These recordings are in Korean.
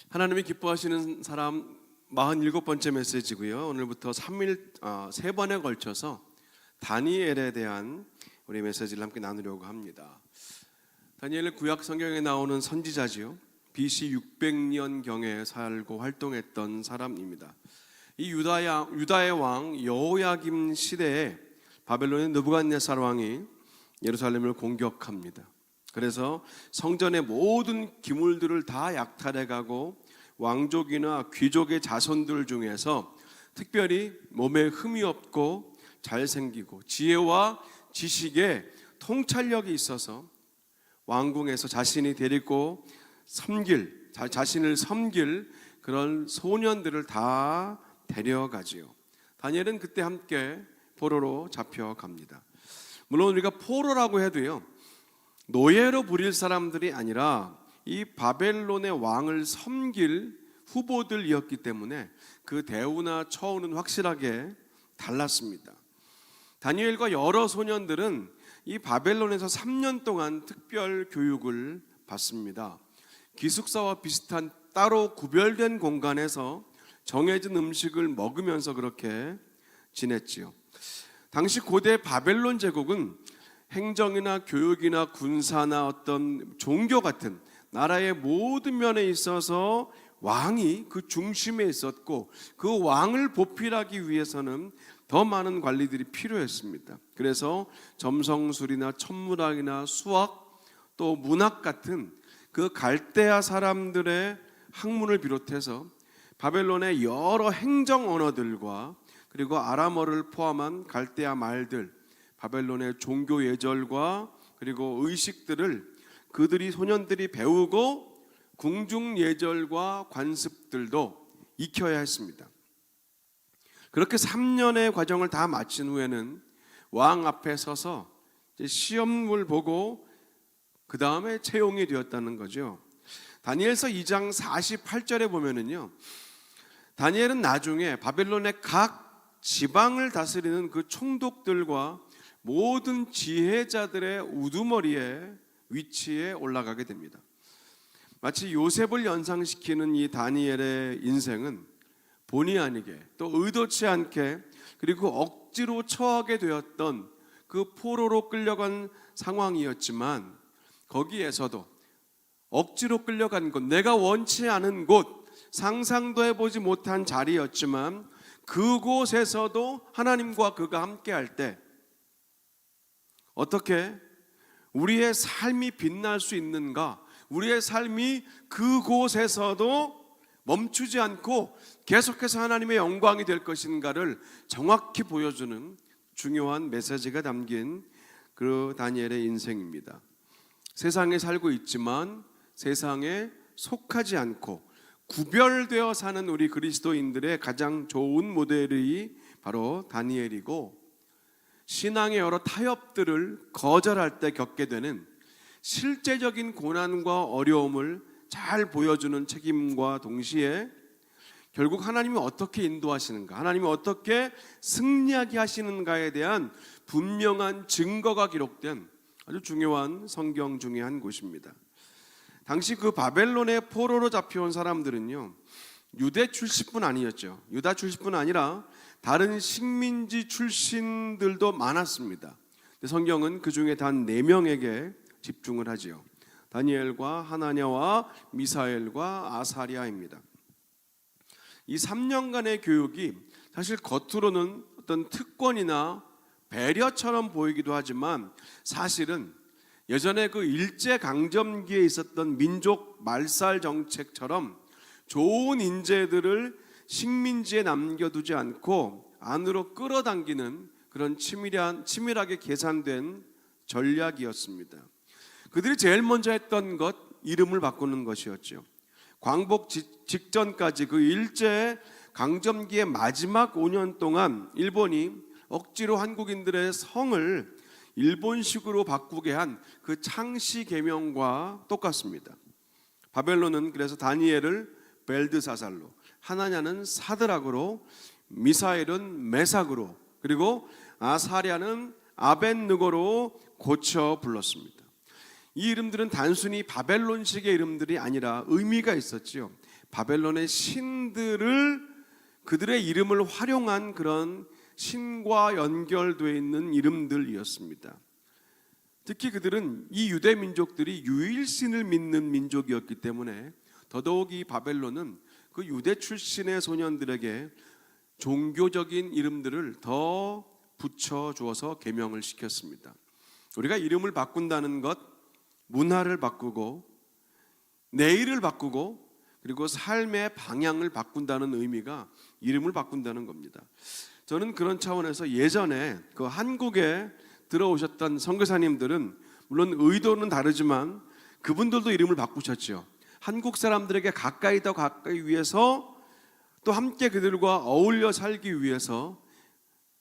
하나님이 기뻐하시는 사람 47번째 메시지고요. 오늘부터 3번에 걸쳐서 다니엘에 대한 우리 메시지를 함께 나누려고 합니다. 다니엘은 구약 성경에 나오는 선지자지요. BC 600년경에 살고 활동했던 사람입니다. 이 유다의 왕 여호야김 시대에 바벨론의 느부갓네살 왕이 예루살렘을 공격합니다. 그래서 성전의 모든 기물들을 다 약탈해가고 왕족이나 귀족의 자손들 중에서 특별히 몸에 흠이 없고 잘생기고 지혜와 지식에 통찰력이 있어서 왕궁에서 자신이 데리고 자신을 섬길 그런 소년들을 다 데려가지요. 다니엘은 그때 함께 포로로 잡혀갑니다. 물론 우리가 포로라고 해도요, 노예로 부릴 사람들이 아니라 이 바벨론의 왕을 섬길 후보들이었기 때문에 그 대우나 처우는 확실하게 달랐습니다. 다니엘과 여러 소년들은 이 바벨론에서 3년 동안 특별 교육을 받습니다. 기숙사와 비슷한 따로 구별된 공간에서 정해진 음식을 먹으면서 그렇게 지냈지요. 당시 고대 바벨론 제국은 행정이나 교육이나 군사나 어떤 종교 같은 나라의 모든 면에 있어서 왕이 그 중심에 있었고 그 왕을 보필하기 위해서는 더 많은 관리들이 필요했습니다. 그래서 점성술이나 천문학이나 수학 또 문학 같은 그 갈대아 사람들의 학문을 비롯해서 바벨론의 여러 행정 언어들과 그리고 아람어를 포함한 갈대아 말들, 바벨론의 종교 예절과 그리고 의식들을 그들이 소년들이 배우고 궁중 예절과 관습들도 익혀야 했습니다. 그렇게 3년의 과정을 다 마친 후에는 왕 앞에 서서 시험을 보고 그 다음에 채용이 되었다는 거죠. 다니엘서 2장 48절에 보면은요, 다니엘은 나중에 바벨론의 각 지방을 다스리는 그 총독들과 모든 지혜자들의 우두머리에 위치에 올라가게 됩니다. 마치 요셉을 연상시키는 이 다니엘의 인생은 본의 아니게 또 의도치 않게 그리고 억지로 처하게 되었던 그 포로로 끌려간 상황이었지만 거기에서도 억지로 끌려간 곳, 내가 원치 않은 곳, 상상도 해보지 못한 자리였지만 그곳에서도 하나님과 그가 함께할 때 어떻게 우리의 삶이 빛날 수 있는가, 우리의 삶이 그곳에서도 멈추지 않고 계속해서 하나님의 영광이 될 것인가를 정확히 보여주는 중요한 메시지가 담긴 그 다니엘의 인생입니다. 세상에 살고 있지만 세상에 속하지 않고 구별되어 사는 우리 그리스도인들의 가장 좋은 모델이 바로 다니엘이고, 신앙의 여러 타협들을 거절할 때 겪게 되는 실제적인 고난과 어려움을 잘 보여주는 책임과 동시에 결국 하나님이 어떻게 인도하시는가, 하나님이 어떻게 승리하게 하시는가에 대한 분명한 증거가 기록된 아주 중요한 성경 중에 한 곳입니다. 당시 그 바벨론의 포로로 잡혀온 사람들은요, 유대 출신뿐 아니었죠. 유다 출신뿐 아니라 다른 식민지 출신들도 많았습니다. 성경은 그 중에 단 4명에게 집중을 하지요. 다니엘과 하나냐와 미사엘과 아사랴입니다. 이 3년간의 교육이 사실 겉으로는 어떤 특권이나 배려처럼 보이기도 하지만 사실은 예전에 그 일제강점기에 있었던 민족 말살 정책처럼 좋은 인재들을 식민지에 남겨두지 않고 안으로 끌어당기는 그런 치밀하게 계산된 전략이었습니다. 그들이 제일 먼저 했던 것, 이름을 바꾸는 것이었죠. 광복 직전까지 그 일제 강점기의 마지막 5년 동안 일본이 억지로 한국인들의 성을 일본식으로 바꾸게 한 그 창씨 계명과 똑같습니다. 바벨론은 그래서 다니엘을 벨드사살로, 하나냐는 사드락으로, 미사엘은 메삭으로, 그리고 아사랴는 아벤느고로 고쳐 불렀습니다. 이 이름들은 단순히 바벨론식의 이름들이 아니라 의미가 있었지요. 바벨론의 신들을 그들의 이름을 활용한 그런 신과 연결되어 있는 이름들이었습니다. 특히 그들은 이 유대 민족들이 유일신을 믿는 민족이었기 때문에 더더욱 이 바벨론은 그 유대 출신의 소년들에게 종교적인 이름들을 더 붙여주어서 계명을 시켰습니다. 우리가 이름을 바꾼다는 것, 문화를 바꾸고 내일을 바꾸고 그리고 삶의 방향을 바꾼다는 의미가 이름을 바꾼다는 겁니다. 저는 그런 차원에서 예전에 그 한국에 들어오셨던 선교사님들은 물론 의도는 다르지만 그분들도 이름을 바꾸셨죠. 한국 사람들에게 가까이 더 가까이 위해서 또 함께 그들과 어울려 살기 위해서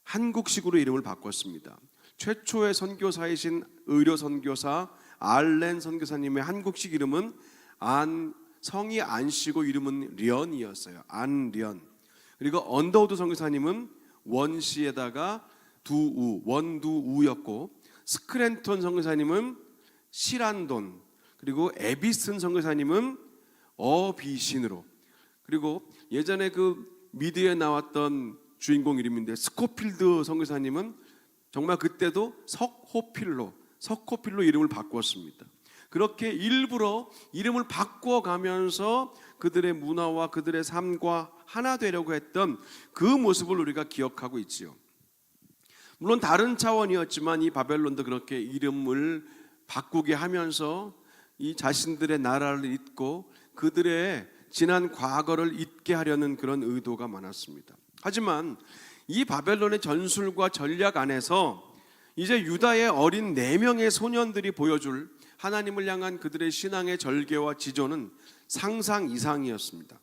한국식으로 이름을 바꿨습니다. 최초의 선교사이신 의료 선교사 알렌 선교사님의 한국식 이름은 성이 안씨고 이름은 련이었어요. 안련. 그리고 언더우드 선교사님은 원시에다가 두우, 원두우였고, 스크랜톤 선교사님은 시란돈, 그리고 에비슨 선교사님은 어비신으로, 그리고 예전에 그 미드에 나왔던 주인공 이름인데 스코필드 선교사님은 정말 그때도 석호필로 이름을 바꾸었습니다. 그렇게 일부러 이름을 바꿔가면서 그들의 문화와 그들의 삶과 하나 되려고 했던 그 모습을 우리가 기억하고 있지요. 물론 다른 차원이었지만 이 바벨론도 그렇게 이름을 바꾸게 하면서 이 자신들의 나라를 잊고 그들의 지난 과거를 잊게 하려는 그런 의도가 많았습니다. 하지만 이 바벨론의 전술과 전략 안에서 이제 유다의 어린 4명의 소년들이 보여줄 하나님을 향한 그들의 신앙의 절개와 지조는 상상 이상이었습니다.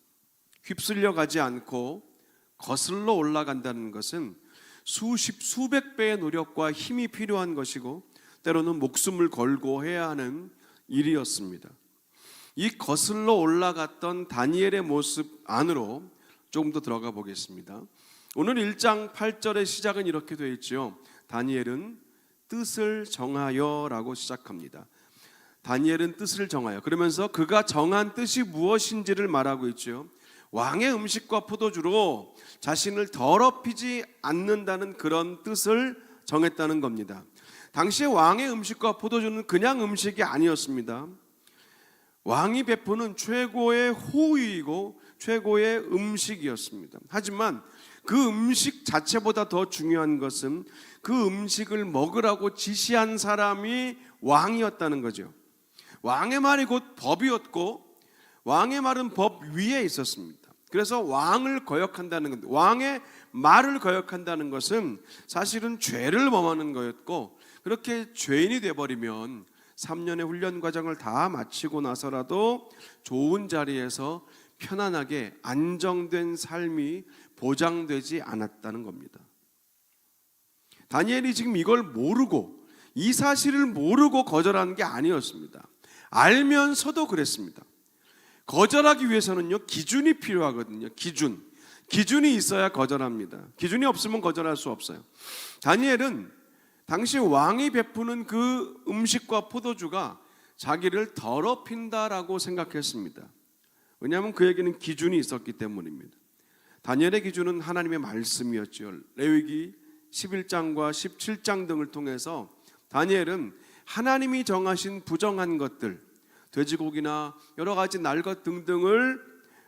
휩쓸려 가지 않고 거슬러 올라간다는 것은 수백 배의 노력과 힘이 필요한 것이고 때로는 목숨을 걸고 해야 하는 일이었습니다. 이 거슬러 올라갔던 다니엘의 모습 안으로 조금 더 들어가 보겠습니다. 오늘 1장 8절의 시작은 이렇게 되어 있죠. 다니엘은 뜻을 정하여 라고 시작합니다. 다니엘은 뜻을 정하여, 그러면서 그가 정한 뜻이 무엇인지를 말하고 있죠. 왕의 음식과 포도주로 자신을 더럽히지 않는다는 그런 뜻을 정했다는 겁니다. 당시에 왕의 음식과 포도주는 그냥 음식이 아니었습니다. 왕이 베푸는 최고의 호의이고 최고의 음식이었습니다. 하지만 그 음식 자체보다 더 중요한 것은 그 음식을 먹으라고 지시한 사람이 왕이었다는 거죠. 왕의 말이 곧 법이었고 왕의 말은 법 위에 있었습니다. 그래서 왕을 거역한다는 것, 왕의 말을 거역한다는 것은 사실은 죄를 범하는 거였고, 그렇게 죄인이 되어버리면 3년의 훈련 과정을 다 마치고 나서라도 좋은 자리에서 편안하게 안정된 삶이 보장되지 않았다는 겁니다. 다니엘이 지금 이걸 모르고, 이 사실을 모르고 거절하는 게 아니었습니다. 알면서도 그랬습니다. 거절하기 위해서는요, 기준이 필요하거든요. 기준이 있어야 거절합니다. 기준이 없으면 거절할 수 없어요. 다니엘은 당시 왕이 베푸는 그 음식과 포도주가 자기를 더럽힌다라고 생각했습니다. 왜냐하면 그에게는 기준이 있었기 때문입니다. 다니엘의 기준은 하나님의 말씀이었죠. 레위기 11장과 17장 등을 통해서 다니엘은 하나님이 정하신 부정한 것들, 돼지고기나 여러 가지 날것 등등을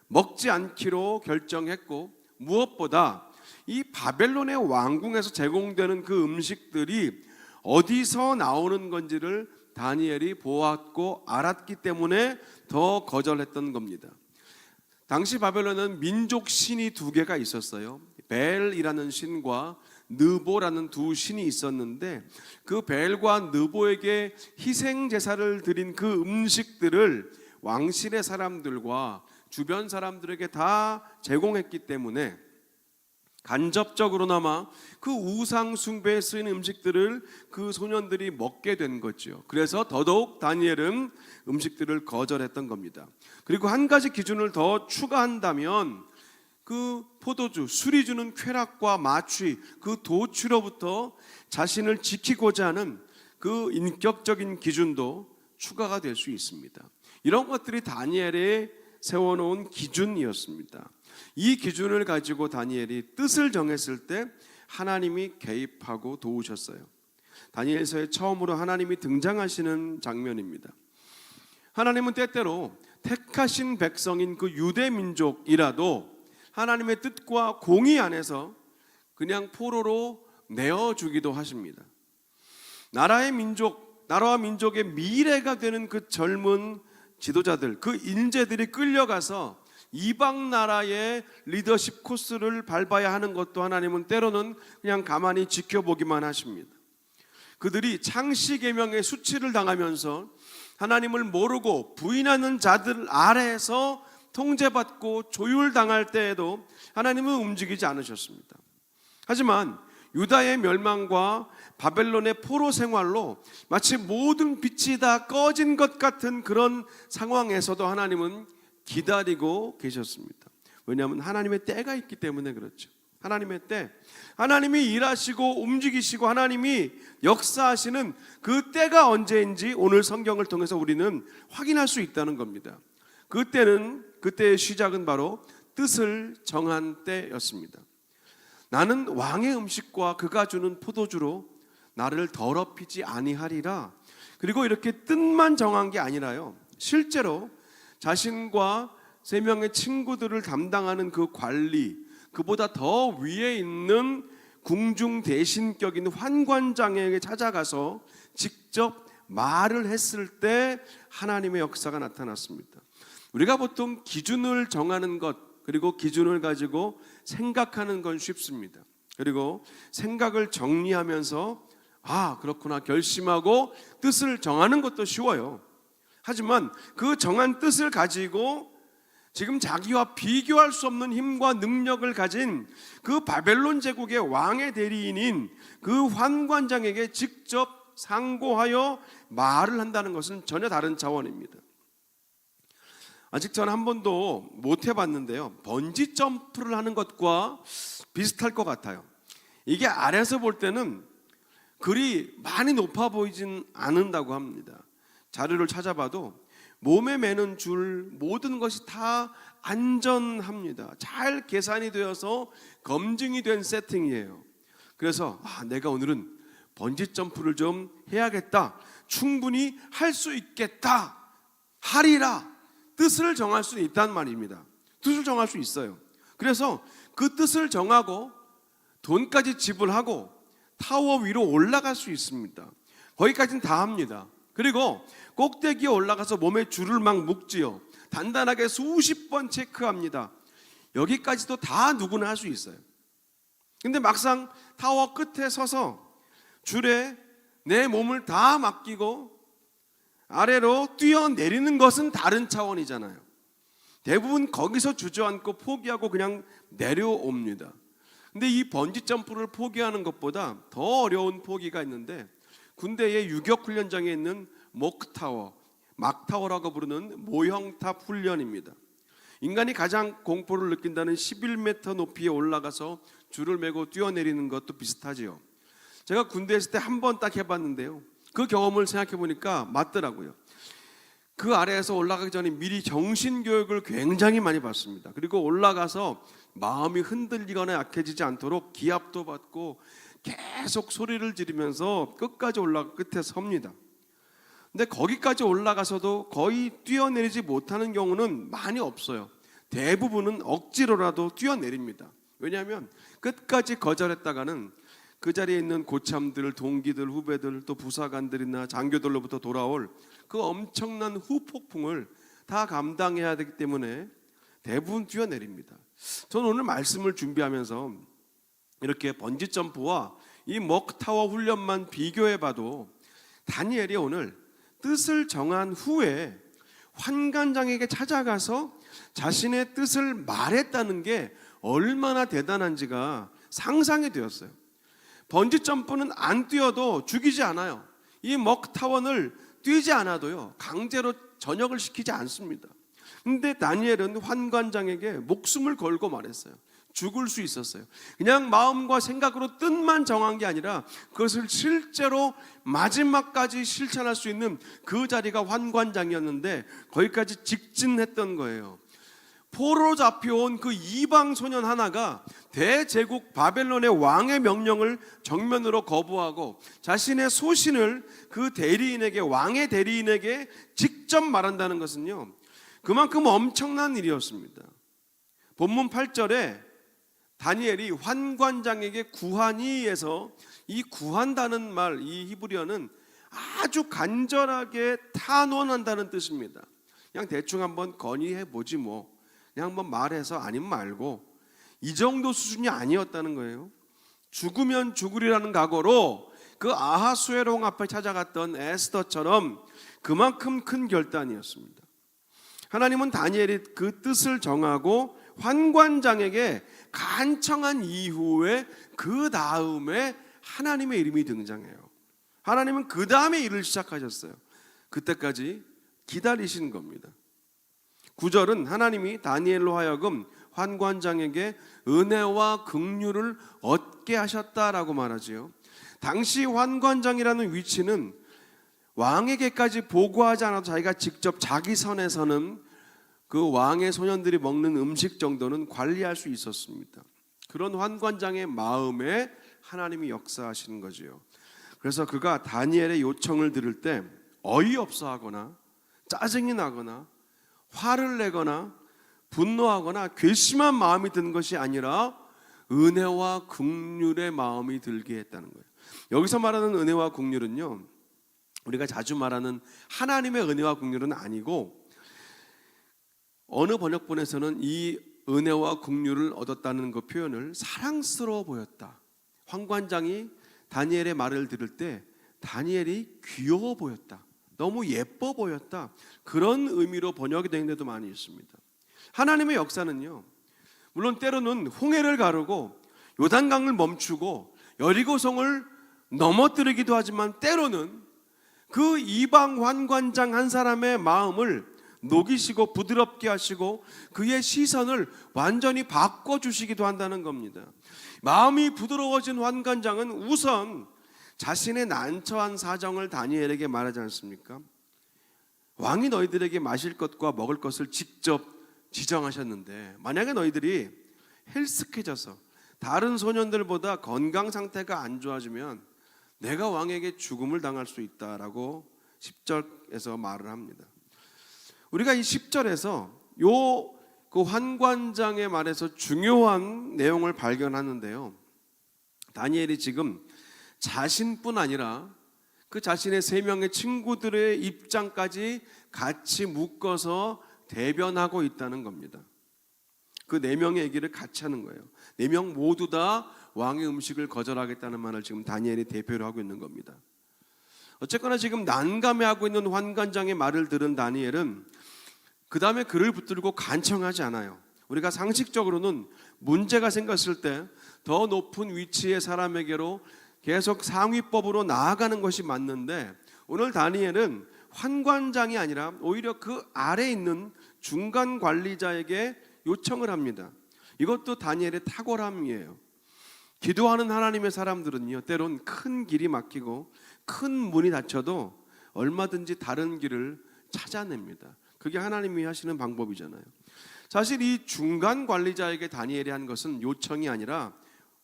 먹지 않기로 결정했고, 무엇보다 이 바벨론의 왕궁에서 제공되는 그 음식들이 어디서 나오는 건지를 다니엘이 보았고 알았기 때문에 더 거절했던 겁니다. 당시 바벨론은 민족 신이 2개가 있었어요. 벨이라는 신과 느보라는 2 신이 있었는데, 그 벨과 느보에게 희생 제사를 드린 그 음식들을 왕실의 사람들과 주변 사람들에게 다 제공했기 때문에 간접적으로나마 그 우상 숭배에 쓰인 음식들을 그 소년들이 먹게 된 거죠. 그래서 더더욱 다니엘은 음식들을 거절했던 겁니다. 그리고 한 가지 기준을 더 추가한다면 그 포도주, 술이 주는 쾌락과 마취, 그 도취로부터 자신을 지키고자 하는 그 인격적인 기준도 추가가 될 수 있습니다. 이런 것들이 다니엘의 세워놓은 기준이었습니다. 이 기준을 가지고 다니엘이 뜻을 정했을 때 하나님이 개입하고 도우셨어요. 다니엘서에 처음으로 하나님이 등장하시는 장면입니다. 하나님은 때때로 택하신 백성인 그 유대 민족이라도 하나님의 뜻과 공의 안에서 그냥 포로로 내어주기도 하십니다. 나라와 민족의 미래가 되는 그 젊은 지도자들, 그 인재들이 끌려가서 이방 나라의 리더십 코스를 밟아야 하는 것도 하나님은 때로는 그냥 가만히 지켜보기만 하십니다. 그들이 창시계명의 수치를 당하면서 하나님을 모르고 부인하는 자들 아래에서 통제받고 조율당할 때에도 하나님은 움직이지 않으셨습니다. 하지만 유다의 멸망과 바벨론의 포로 생활로 마치 모든 빛이 다 꺼진 것 같은 그런 상황에서도 하나님은 기다리고 계셨습니다. 왜냐하면 하나님의 때가 있기 때문에 그렇죠. 하나님의 때, 하나님이 일하시고 움직이시고 하나님이 역사하시는 그 때가 언제인지 오늘 성경을 통해서 우리는 확인할 수 있다는 겁니다. 그때의 시작은 바로 뜻을 정한 때였습니다. 나는 왕의 음식과 그가 주는 포도주로 나를 더럽히지 아니하리라. 그리고 이렇게 뜻만 정한 게 아니라요, 실제로 자신과 3명의 친구들을 담당하는 그 관리, 그보다 더 위에 있는 궁중 대신격인 환관장에게 찾아가서 직접 말을 했을 때 하나님의 역사가 나타났습니다. 우리가 보통 기준을 정하는 것, 그리고 기준을 가지고 생각하는 건 쉽습니다. 그리고 생각을 정리하면서 그렇구나 결심하고 뜻을 정하는 것도 쉬워요. 하지만 그 정한 뜻을 가지고 지금 자기와 비교할 수 없는 힘과 능력을 가진 그 바벨론 제국의 왕의 대리인인 그 환관장에게 직접 상고하여 말을 한다는 것은 전혀 다른 차원입니다. 아직 저는 한 번도 못 해봤는데요, 번지 점프를 하는 것과 비슷할 것 같아요. 이게 아래에서 볼 때는 그리 많이 높아 보이진 않는다고 합니다. 자료를 찾아봐도 몸에 매는 줄 모든 것이 다 안전합니다. 잘 계산이 되어서 검증이 된 세팅이에요. 그래서 내가 오늘은 번지 점프를 좀 해야겠다, 충분히 할 수 있겠다, 하리라, 뜻을 정할 수 있단 말입니다. 뜻을 정할 수 있어요. 그래서 그 뜻을 정하고 돈까지 지불하고 타워 위로 올라갈 수 있습니다. 거기까지는 다 합니다. 그리고 꼭대기에 올라가서 몸에 줄을 막 묶지요. 단단하게 수십 번 체크합니다. 여기까지도 다 누구나 할 수 있어요. 근데 막상 타워 끝에 서서 줄에 내 몸을 다 맡기고 아래로 뛰어내리는 것은 다른 차원이잖아요. 대부분 거기서 주저앉고 포기하고 그냥 내려옵니다. 근데 이 번지 점프를 포기하는 것보다 더 어려운 포기가 있는데, 군대의 유격훈련장에 있는 목타워, 막타워라고 부르는 모형탑 훈련입니다. 인간이 가장 공포를 느낀다는 11m 높이에 올라가서 줄을 메고 뛰어내리는 것도 비슷하지요. 제가 군대에 있을 때 한 번 딱 해봤는데요, 그 경험을 생각해 보니까 맞더라고요. 그 아래에서 올라가기 전에 미리 정신교육을 굉장히 많이 받습니다. 그리고 올라가서 마음이 흔들리거나 약해지지 않도록 기합도 받고 계속 소리를 지르면서 끝까지 올라가 끝에 섭니다. 근데 거기까지 올라가서도 거의 뛰어내리지 못하는 경우는 많이 없어요. 대부분은 억지로라도 뛰어내립니다. 왜냐하면 끝까지 거절했다가는 그 자리에 있는 고참들, 동기들, 후배들, 또 부사관들이나 장교들로부터 돌아올 그 엄청난 후폭풍을 다 감당해야 되기 때문에 대부분 뛰어내립니다. 저는 오늘 말씀을 준비하면서 이렇게 번지점프와 이 먹타워 훈련만 비교해봐도 다니엘이 오늘 뜻을 정한 후에 환관장에게 찾아가서 자신의 뜻을 말했다는 게 얼마나 대단한지가 상상이 되었어요. 번지점프는 안 뛰어도 죽이지 않아요. 이 먹타원을 뛰지 않아도요, 강제로 전역을 시키지 않습니다. 근데 다니엘은 환관장에게 목숨을 걸고 말했어요. 죽을 수 있었어요. 그냥 마음과 생각으로 뜻만 정한 게 아니라 그것을 실제로 마지막까지 실천할 수 있는 그 자리가 환관장이었는데 거기까지 직진했던 거예요. 포로로 잡혀온 그 이방 소년 하나가 대제국 바벨론의 왕의 명령을 정면으로 거부하고 자신의 소신을 그 대리인에게, 왕의 대리인에게 직접 말한다는 것은요, 그만큼 엄청난 일이었습니다. 본문 8절에 다니엘이 환관장에게 구하니에서 이 구한다는 말, 이 히브리어는 아주 간절하게 탄원한다는 뜻입니다. 그냥 대충 한번 건의해 보지 뭐, 그냥 한번 말해서 아니면 말고, 이 정도 수준이 아니었다는 거예요. 죽으면 죽으리라는 각오로 그 아하수에롱 앞에 찾아갔던 에스더처럼 그만큼 큰 결단이었습니다. 하나님은 다니엘이 그 뜻을 정하고 환관장에게 간청한 이후에 그 다음에 하나님의 이름이 등장해요. 하나님은 그 다음에 일을 시작하셨어요. 그때까지 기다리신 겁니다. 9절은 하나님이 다니엘로 하여금 환관장에게 은혜와 긍휼을 얻게 하셨다라고 말하지요. 당시 환관장이라는 위치는 왕에게까지 보고하지 않아도 자기가 직접 자기 선에서는 그 왕의 소년들이 먹는 음식 정도는 관리할 수 있었습니다. 그런 환관장의 마음에 하나님이 역사하시는 거지요. 그래서 그가 다니엘의 요청을 들을 때 어이없어 하거나 짜증이 나거나 화를 내거나 분노하거나 괘씸한 마음이 든 것이 아니라 은혜와 긍휼의 마음이 들게 했다는 거예요. 여기서 말하는 은혜와 긍휼은요, 우리가 자주 말하는 하나님의 은혜와 긍휼은 아니고, 어느 번역본에서는 이 은혜와 긍휼을 얻었다는 그 표현을 사랑스러워 보였다. 환관장이 다니엘의 말을 들을 때 다니엘이 귀여워 보였다, 너무 예뻐 보였다, 그런 의미로 번역이 된 데도 많이 있습니다. 하나님의 역사는요, 물론 때로는 홍해를 가르고 요단강을 멈추고 여리고성을 넘어뜨리기도 하지만, 때로는 그 이방 환관장 한 사람의 마음을 녹이시고 부드럽게 하시고 그의 시선을 완전히 바꿔주시기도 한다는 겁니다. 마음이 부드러워진 환관장은 우선 자신의 난처한 사정을 다니엘에게 말하지 않습니까? 왕이 너희들에게 마실 것과 먹을 것을 직접 지정하셨는데, 만약에 너희들이 헬스케져서 다른 소년들보다 건강 상태가 안 좋아지면 내가 왕에게 죽음을 당할 수 있다라고 10절에서 말을 합니다. 우리가 이 10절에서 그 환관장의 말에서 중요한 내용을 발견하는데요, 다니엘이 지금 자신뿐 아니라 그 자신의 3명의 친구들의 입장까지 같이 묶어서 대변하고 있다는 겁니다. 그 4명의 얘기를 같이 하는 거예요. 4명 모두 다 왕의 음식을 거절하겠다는 말을 지금 다니엘이 대표로 하고 있는 겁니다. 어쨌거나 지금 난감해하고 있는 환관장의 말을 들은 다니엘은 그 다음에 그를 붙들고 간청하지 않아요. 우리가 상식적으로는 문제가 생겼을 때 더 높은 위치의 사람에게로 계속 상위법으로 나아가는 것이 맞는데, 오늘 다니엘은 환관장이 아니라 오히려 그 아래에 있는 중간 관리자에게 요청을 합니다. 이것도 다니엘의 탁월함이에요. 기도하는 하나님의 사람들은요, 때론 큰 길이 막히고 큰 문이 닫혀도 얼마든지 다른 길을 찾아냅니다. 그게 하나님이 하시는 방법이잖아요. 사실 이 중간 관리자에게 다니엘이 한 것은 요청이 아니라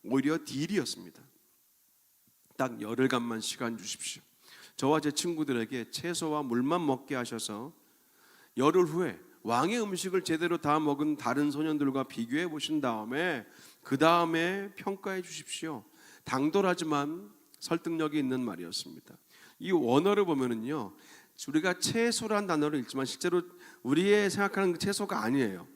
오히려 딜이었습니다. 딱 열흘간만 시간 주십시오. 저와 제 친구들에게 채소와 물만 먹게 하셔서 열흘 후에 왕의 음식을 제대로 다 먹은 다른 소년들과 비교해 보신 다음에 그 다음에 평가해 주십시오. 당돌하지만 설득력이 있는 말이었습니다. 이 원어를 보면은요, 우리가 채소란 단어를 읽지만 실제로 우리의 생각하는 그 채소가 아니에요.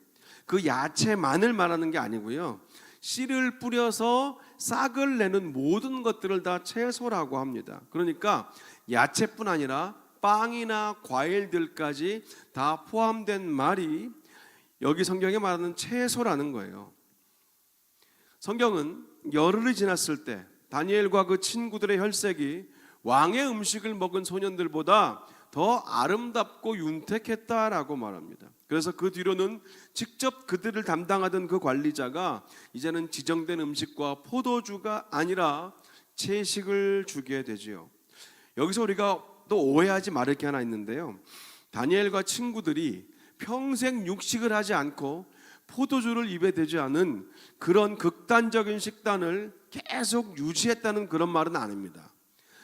그 야채만을 말하는 게 아니고요, 씨를 뿌려서 싹을 내는 모든 것들을 다 채소라고 합니다. 그러니까 야채뿐 아니라 빵이나 과일들까지 다 포함된 말이 여기 성경에 말하는 채소라는 거예요. 성경은 열흘이 지났을 때 다니엘과 그 친구들의 혈색이 왕의 음식을 먹은 소년들보다 더 아름답고 윤택했다라고 말합니다. 그래서 그 뒤로는 직접 그들을 담당하던 그 관리자가 이제는 지정된 음식과 포도주가 아니라 채식을 주게 되지요. 여기서 우리가 또 오해하지 말을 게 하나 있는데요, 다니엘과 친구들이 평생 육식을 하지 않고 포도주를 입에 대지 않은 그런 극단적인 식단을 계속 유지했다는 그런 말은 아닙니다.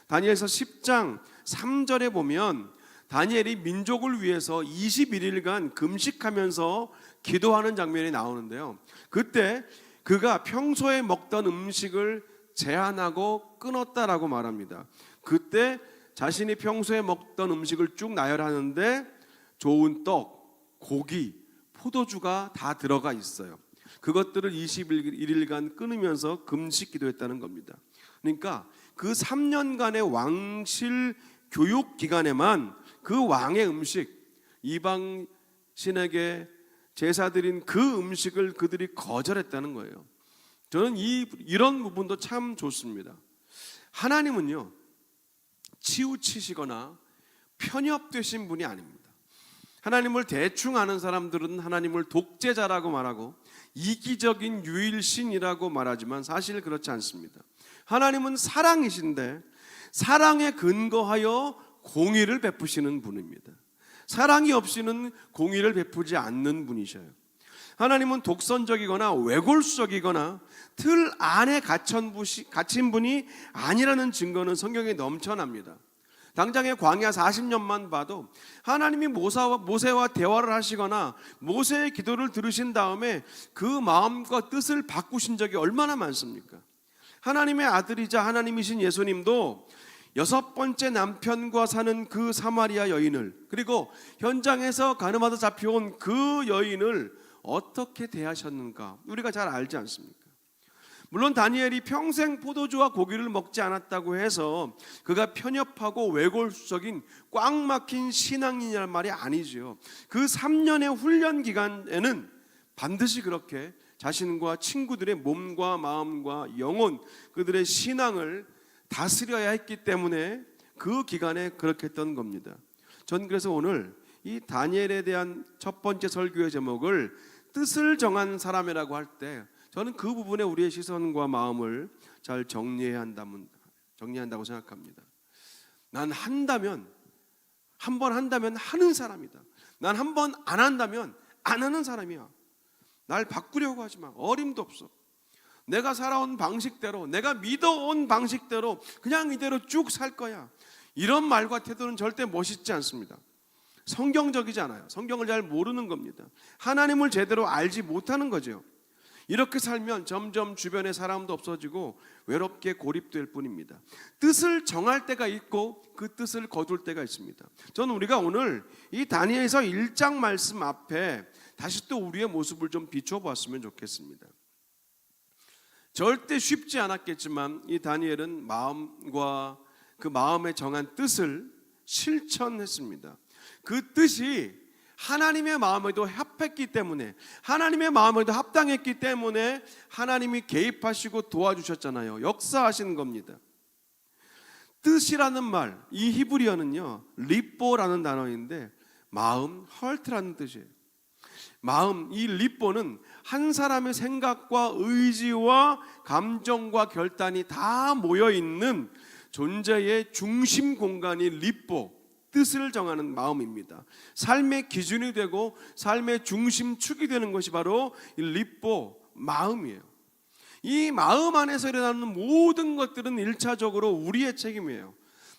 다니엘서 10장 3절에 보면 다니엘이 민족을 위해서 21일간 금식하면서 기도하는 장면이 나오는데요. 그때 그가 평소에 먹던 음식을 제한하고 끊었다라고 말합니다. 그때 자신이 평소에 먹던 음식을 쭉 나열하는데 좋은 떡, 고기, 포도주가 다 들어가 있어요. 그것들을 21일간 끊으면서 금식 기도했다는 겁니다. 그러니까 그 3년간의 왕실 교육 기간에만 그 왕의 음식, 이방 신에게 제사드린 그 음식을 그들이 거절했다는 거예요. 저는 이런 부분도 참 좋습니다. 하나님은요, 치우치시거나 편협되신 분이 아닙니다. 하나님을 대충 아는 사람들은 하나님을 독재자라고 말하고 이기적인 유일신이라고 말하지만 사실 그렇지 않습니다. 하나님은 사랑이신데 사랑에 근거하여 공의를 베푸시는 분입니다. 사랑이 없이는 공의를 베푸지 않는 분이셔요. 하나님은 독선적이거나 외골적이거나 틀 안에 갇힌 분이 아니라는 증거는 성경에 넘쳐납니다. 당장의 광야 40년만 봐도 하나님이 모세와 대화를 하시거나 모세의 기도를 들으신 다음에 그 마음과 뜻을 바꾸신 적이 얼마나 많습니까? 하나님의 아들이자 하나님이신 예수님도 6번째 남편과 사는 그 사마리아 여인을, 그리고 현장에서 가늠하다 잡혀온 그 여인을 어떻게 대하셨는가 우리가 잘 알지 않습니까? 물론 다니엘이 평생 포도주와 고기를 먹지 않았다고 해서 그가 편협하고 외골적인 꽉 막힌 신앙인이란 말이 아니죠. 그 3년의 훈련 기간에는 반드시 그렇게 자신과 친구들의 몸과 마음과 영혼, 그들의 신앙을 다스려야 했기 때문에 그 기간에 그렇게 했던 겁니다. 전 그래서 오늘 이 다니엘에 대한 첫 번째 설교의 제목을 뜻을 정한 사람이라고 할 때 저는 그 부분에 우리의 시선과 마음을 잘 정리한다고 생각합니다. 난 한다면, 한 번 한다면 하는 사람이다. 난 한 번 안 한다면 안 하는 사람이야. 날 바꾸려고 하지 마. 어림도 없어. 내가 살아온 방식대로, 내가 믿어온 방식대로 그냥 이대로 쭉 살 거야. 이런 말과 태도는 절대 멋있지 않습니다. 성경적이지 않아요. 성경을 잘 모르는 겁니다. 하나님을 제대로 알지 못하는 거죠. 이렇게 살면 점점 주변에 사람도 없어지고 외롭게 고립될 뿐입니다. 뜻을 정할 때가 있고 그 뜻을 거둘 때가 있습니다. 저는 우리가 오늘 이 다니엘서 1장 말씀 앞에 다시 또 우리의 모습을 좀 비춰보았으면 좋겠습니다. 절대 쉽지 않았겠지만 이 다니엘은 마음과 그 마음에 정한 뜻을 실천했습니다. 그 뜻이 하나님의 마음에도 합했기 때문에, 하나님의 마음에도 합당했기 때문에 하나님이 개입하시고 도와주셨잖아요. 역사하시는 겁니다. 뜻이라는 말, 이 히브리어는요 리뽀라는 단어인데 마음, 헐트라는 뜻이에요. 마음, 이 리뽀는 한 사람의 생각과 의지와 감정과 결단이 다 모여있는 존재의 중심 공간이 리뽀, 뜻을 정하는 마음입니다. 삶의 기준이 되고 삶의 중심축이 되는 것이 바로 이 리뽀, 마음이에요. 이 마음 안에서 일어나는 모든 것들은 1차적으로 우리의 책임이에요.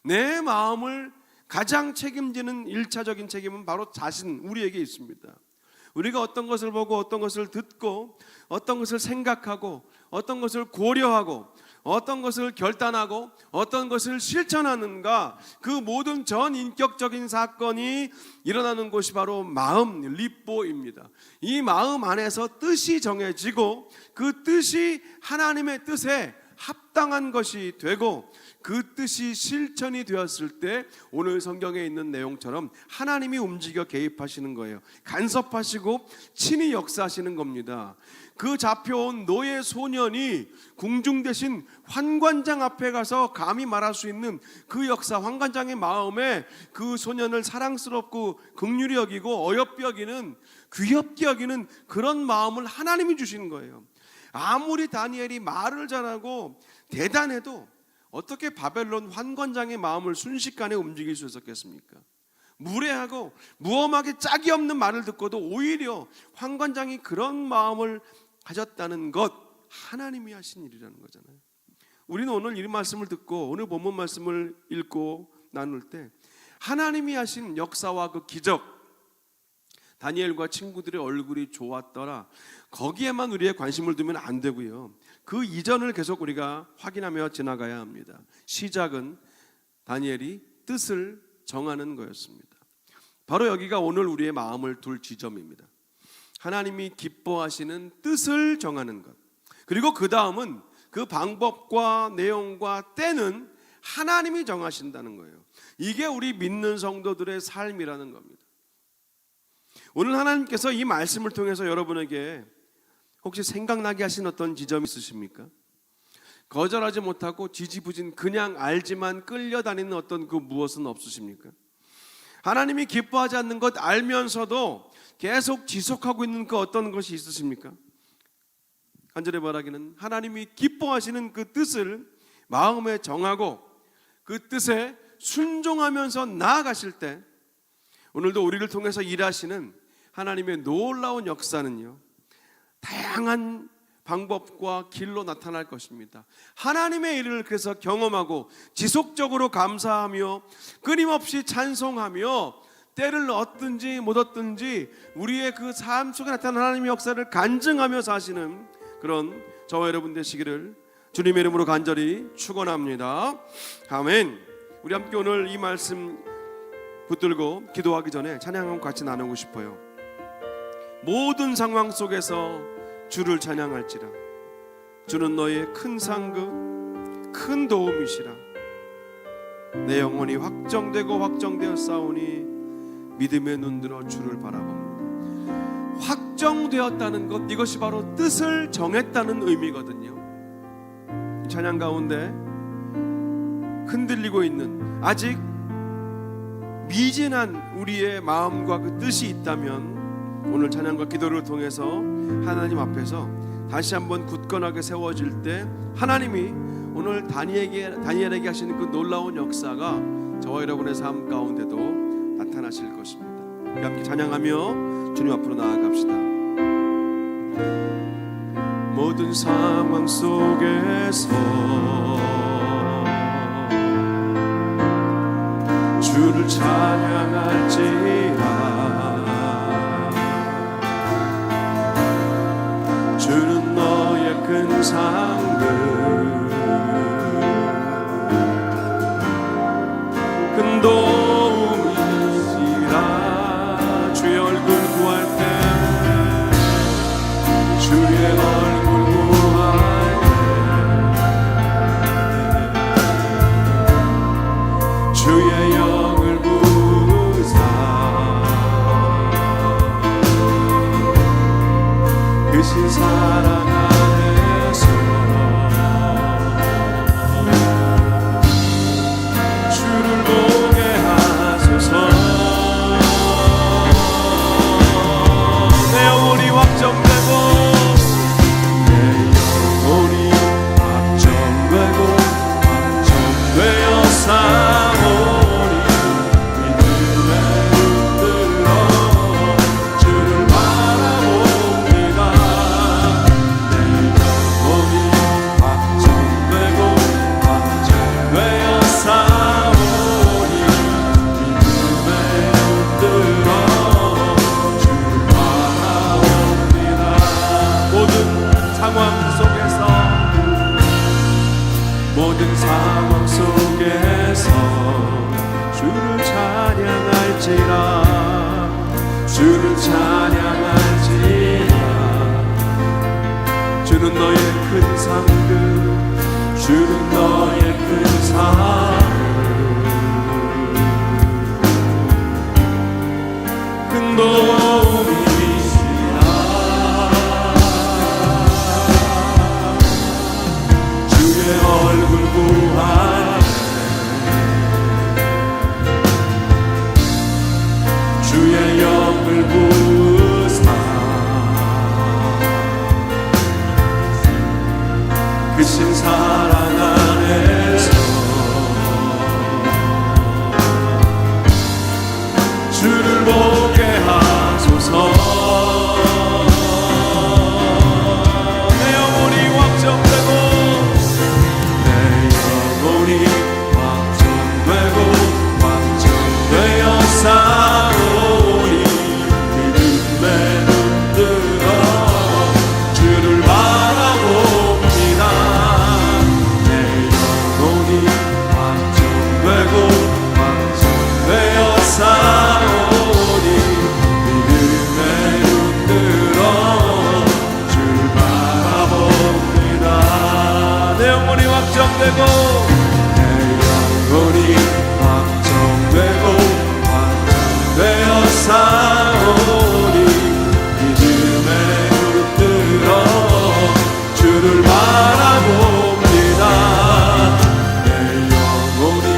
내 마음을 가장 책임지는 1차적인 책임은 바로 자신, 우리에게 있습니다. 우리가 어떤 것을 보고 어떤 것을 듣고 어떤 것을 생각하고 어떤 것을 고려하고 어떤 것을 결단하고 어떤 것을 실천하는가, 그 모든 전인격적인 사건이 일어나는 곳이 바로 마음, 리뽀입니다. 이 마음 안에서 뜻이 정해지고 그 뜻이 하나님의 뜻에 합당한 것이 되고 그 뜻이 실천이 되었을 때 오늘 성경에 있는 내용처럼 하나님이 움직여 개입하시는 거예요. 간섭하시고 친히 역사하시는 겁니다. 그 잡혀온 노예 소년이 궁중 대신 환관장 앞에 가서 감히 말할 수 있는 그 역사, 환관장의 마음에 그 소년을 사랑스럽고 긍휼히 여기고 어여삐 여기는, 귀엽게 여기는 그런 마음을 하나님이 주시는 거예요. 아무리 다니엘이 말을 잘하고 대단해도 어떻게 바벨론 환관장의 마음을 순식간에 움직일 수 있었겠습니까? 무례하고 무엄하게 짝이 없는 말을 듣고도 오히려 환관장이 그런 마음을 가졌다는 것, 하나님이 하신 일이라는 거잖아요. 우리는 오늘 이 말씀을 듣고 오늘 본문 말씀을 읽고 나눌 때 하나님이 하신 역사와 그 기적, 다니엘과 친구들의 얼굴이 좋았더라, 거기에만 우리의 관심을 두면 안 되고요, 그 이전을 계속 우리가 확인하며 지나가야 합니다. 시작은 다니엘이 뜻을 정하는 거였습니다. 바로 여기가 오늘 우리의 마음을 둘 지점입니다. 하나님이 기뻐하시는 뜻을 정하는 것, 그리고 그 다음은 그 방법과 내용과 때는 하나님이 정하신다는 거예요. 이게 우리 믿는 성도들의 삶이라는 겁니다. 오늘 하나님께서 이 말씀을 통해서 여러분에게 혹시 생각나게 하신 어떤 지점이 있으십니까? 거절하지 못하고 지지부진 그냥 알지만 끌려다니는 어떤 그 무엇은 없으십니까? 하나님이 기뻐하지 않는 것 알면서도 계속 지속하고 있는 그 어떤 것이 있으십니까? 간절히 바라기는 하나님이 기뻐하시는 그 뜻을 마음에 정하고 그 뜻에 순종하면서 나아가실 때 오늘도 우리를 통해서 일하시는 하나님의 놀라운 역사는요, 다양한 방법과 길로 나타날 것입니다. 하나님의 일을 그래서 경험하고 지속적으로 감사하며 끊임없이 찬송하며 때를 얻든지 못 얻든지 우리의 그 삶 속에 나타난 하나님의 역사를 간증하며 사시는 그런 저와 여러분 되시기를 주님의 이름으로 간절히 축원합니다. 아멘. 우리 함께 오늘 이 말씀 붙들고 기도하기 전에 찬양을 같이 나누고 싶어요. 모든 상황 속에서 주를 찬양할지라. 주는 너의 큰 상급 큰 도움이시라. 내 영혼이 확정되고 확정되어 싸우니 믿음의 눈들어 주를 바라봅니다. 확정되었다는 것, 이것이 바로 뜻을 정했다는 의미거든요. 찬양 가운데 흔들리고 있는 아직 미진한 우리의 마음과 그 뜻이 있다면 오늘 찬양과 기도를 통해서 하나님 앞에서 다시 한번 굳건하게 세워질 때 하나님이 오늘 다니엘에게 하시는 그 놀라운 역사가 저와 여러분의 삶 가운데도 나타나실 것입니다. 우리 함께 찬양하며 주님 앞으로 나아갑시다. 모든 상황 속에서 주를 찬양할지라. 주는 너의 큰 상급 큰 도움이시라. 주의 얼굴 구할 때 주의 얼굴 구할 때 주의 영을 부으사 그 신사랑 안에서 주를 보게 하소서. 내 영혼이 확정되고 내 영혼이 확정되고 확정되어 싸우니 믿음의 눈들로 주를 바라봅니다. 내 영혼이 확정되고 확정되어 싸우니 믿음의 눈들로 주를 바라봅니다. 모든 상황 속에서 모든 상황 속에서 주를 찬양할지라. 주를 찬양할지라. 주는 너의 큰 상급 주는 너의 큰 상급 큰 도움이시라. 주의 얼굴 구하네. 주의 영을 부으사 그 신사랑 안에서 확정되고 내 영혼이 확정되고 확정되어 싸우니 믿음에 붙들어 주를 바라봅니다. 내 영혼이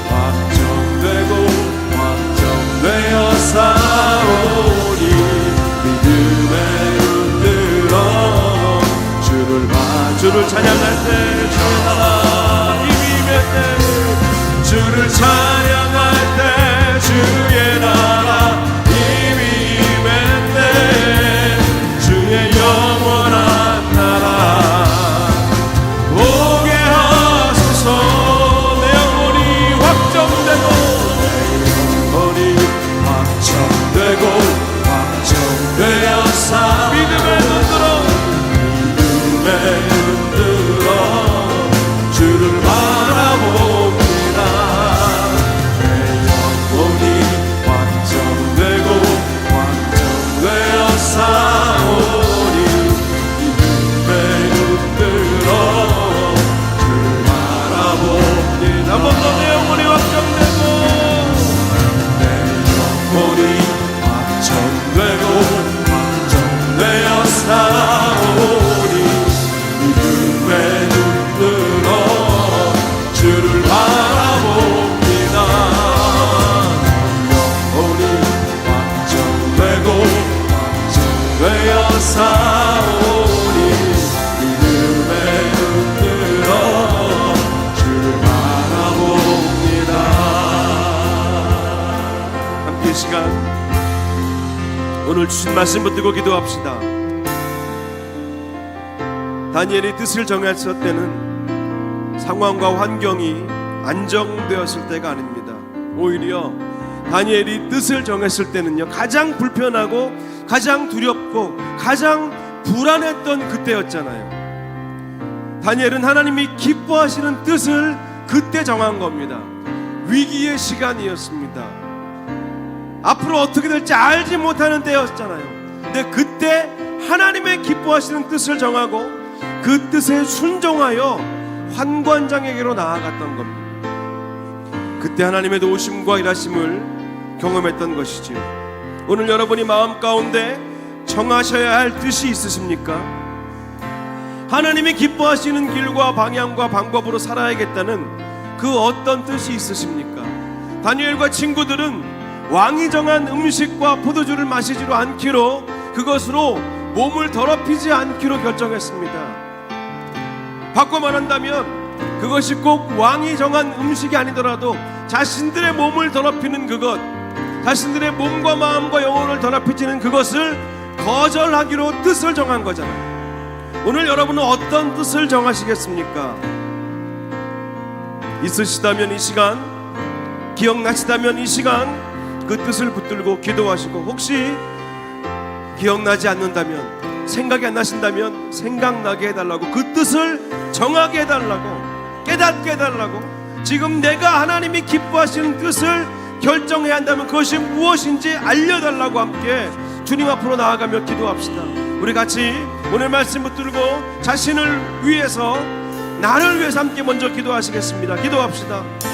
확정되고 확정되어 싸우니 믿음에 붙들어 주를 찬양할 때 주의 나라 임할 때 주를 찬양할 때 주의 나라 임할 때 주의 영원한 나라 오게 하소서. 내 영혼이 확정되고 영혼이 확정되고 확정되어서 믿음에 눈들어 주를 바라봅니다. 내 영혼이 확정되고 확정되어 싸우니 믿음에 눈들어 주를 바라봅니다. 한 번 더 내 영혼이 확정되고 내 영혼이 확정되고 확정되어 싸우니 믿음에 눈들어 주를 바라봅니다. 영혼이 확정되고 확정되어 싸우니 믿음에 눈들어 주를 바라봅니다. 함께 이 시간 오늘 주신 말씀 붙들고 기도합시다. 다니엘이 뜻을 정했을 때는 상황과 환경이 안정되었을 때가 아닙니다. 오히려 다니엘이 뜻을 정했을 때는요, 가장 불편하고 가장 두렵고 가장 불안했던 그때였잖아요. 다니엘은 하나님이 기뻐하시는 뜻을 그때 정한 겁니다. 위기의 시간이었습니다. 앞으로 어떻게 될지 알지 못하는 때였잖아요. 근데 그때 하나님의 기뻐하시는 뜻을 정하고 그 뜻에 순종하여 환관장에게로 나아갔던 겁니다. 그때 하나님의 도우심과 일하심을 경험했던 것이지요. 오늘 여러분이 마음 가운데 정하셔야 할 뜻이 있으십니까? 하나님이 기뻐하시는 길과 방향과 방법으로 살아야겠다는 그 어떤 뜻이 있으십니까? 다니엘과 친구들은 왕이 정한 음식과 포도주를 마시지로 않기로, 그것으로 몸을 더럽히지 않기로 결정했습니다. 바꿔 말한다면 그것이 꼭 왕이 정한 음식이 아니더라도 자신들의 몸을 더럽히는 그것, 자신들의 몸과 마음과 영혼을 더럽히지는 그것을 거절하기로 뜻을 정한 거잖아요. 오늘 여러분은 어떤 뜻을 정하시겠습니까? 있으시다면 이 시간, 기억나시다면 이 시간 그 뜻을 붙들고 기도하시고, 혹시 기억나지 않는다면, 생각이 안 나신다면 생각나게 해달라고, 그 뜻을 정하게 해달라고, 깨닫게 해달라고, 지금 내가 하나님이 기뻐하시는 뜻을 결정해야 한다면 그것이 무엇인지 알려달라고 함께 주님 앞으로 나아가며 기도합시다. 우리 같이 오늘 말씀 붙들고 자신을 위해서, 나를 위해서 함께 먼저 기도하시겠습니다. 기도합시다.